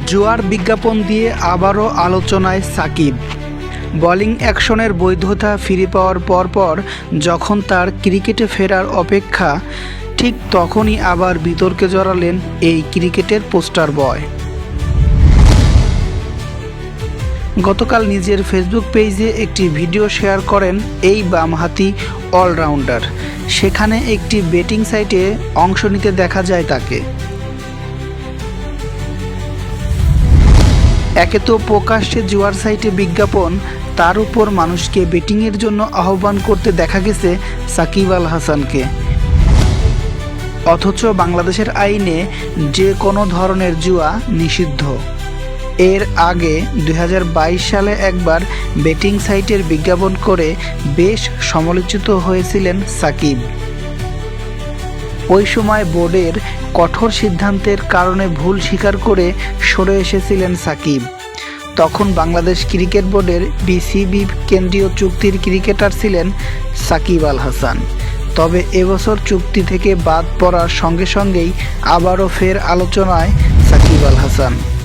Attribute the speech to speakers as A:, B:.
A: জুয়ার বিজ্ঞাপন দিয়ে আবারও আলোচনায় সাকিব। বোলিং অ্যাকশনের বৈধতা ফিরে পাওয়ার পরপর যখন তার ক্রিকেটে ফেরার অপেক্ষা, ঠিক তখনই আবার বিতর্কে জড়ালেন এই ক্রিকেটের পোস্টার বয়। গতকাল নিজের ফেসবুক পেজে একটি ভিডিও শেয়ার করেন এই বামহাতি অলরাউন্ডার। সেখানে একটি বেটিং সাইটে অংশ নিতে দেখা যায় তাকে। একে তো প্রকাশ্যে জুয়ার সাইটে বিজ্ঞাপন, তার উপর মানুষকে বেটিংয়ের জন্য আহ্বান করতে দেখা গেছে সাকিব আল হাসানকে। অথচ বাংলাদেশের আইনে যে কোনো ধরনের জুয়া নিষিদ্ধ। এর আগে 2022 সালে একবার বেটিং সাইটের বিজ্ঞাপন করে বেশ সমালোচিত হয়েছিলেন সাকিব। ওই সময় বোর্ডের কঠোর সিদ্ধান্তের কারণে ভুল স্বীকার করে সরে এসেছিলেন সাকিব। তখন বাংলাদেশ ক্রিকেট বোর্ডের বিসিবি কেন্দ্রীয় চুক্তির ক্রিকেটার ছিলেন সাকিব আল হাসান। তবে এবছর চুক্তি থেকে বাদ পড়ার সঙ্গে সঙ্গেই আবারও ফের আলোচনায় সাকিব আল হাসান।